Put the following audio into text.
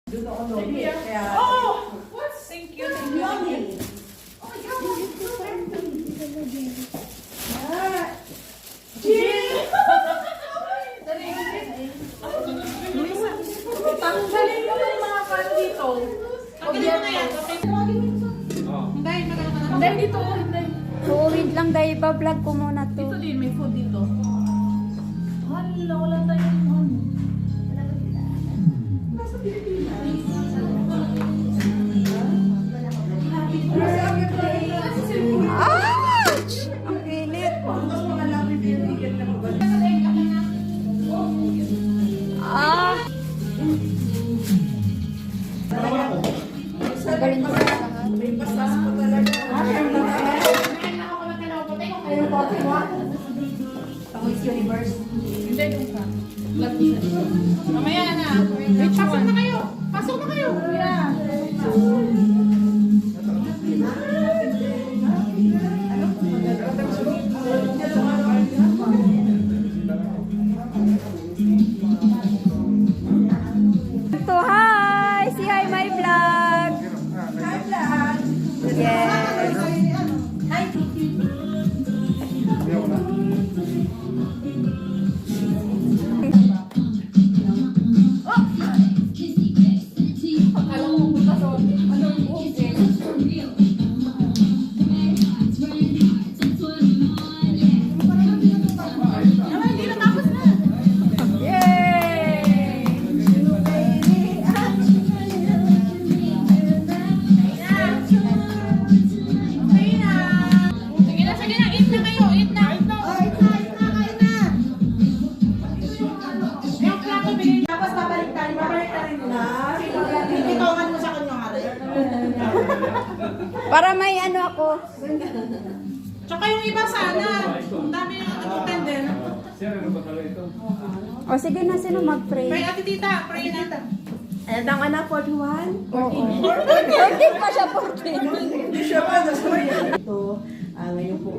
Doon ako logi. Kaya... Oh! What? Thank you. Thank you. Yummy! Oh my God. Tanggalin mo yung mga kan dito. Tanggalin mo na yan. Hindi, dito. Hindi. Wait lang dahil iba-vlog ko muna to. Dito din, may food dito. Hala, wala tayong ano. Nasa Pilipinas. Ouch! Ang init. Ah! Galing ko sa lahat. May pasas ko talaga. Miss Universe. Hindi, doon ka. Mamaya na. Pasok na kayo. Pasok na kayo. Yeah. So, hi! Say hi, my vlog! Hi, vlog! Yes! Hi, Yay! Sige na, sige na. Eat na kayo. Eat na. Eat na. Yung plato, bilhin. Tapos babalik ka rin na. Itongan mo sa kanya nga rin. Para may ano ako. Tsaka yung iba sana. Ang dami na attendant. O sige na, sino mag-pray? Pray, ate tita. Pray na. Ayan ang anak, 41? Oo. 14 pa siya, 14. Hindi siya pa, nasa ito. Ngayon po.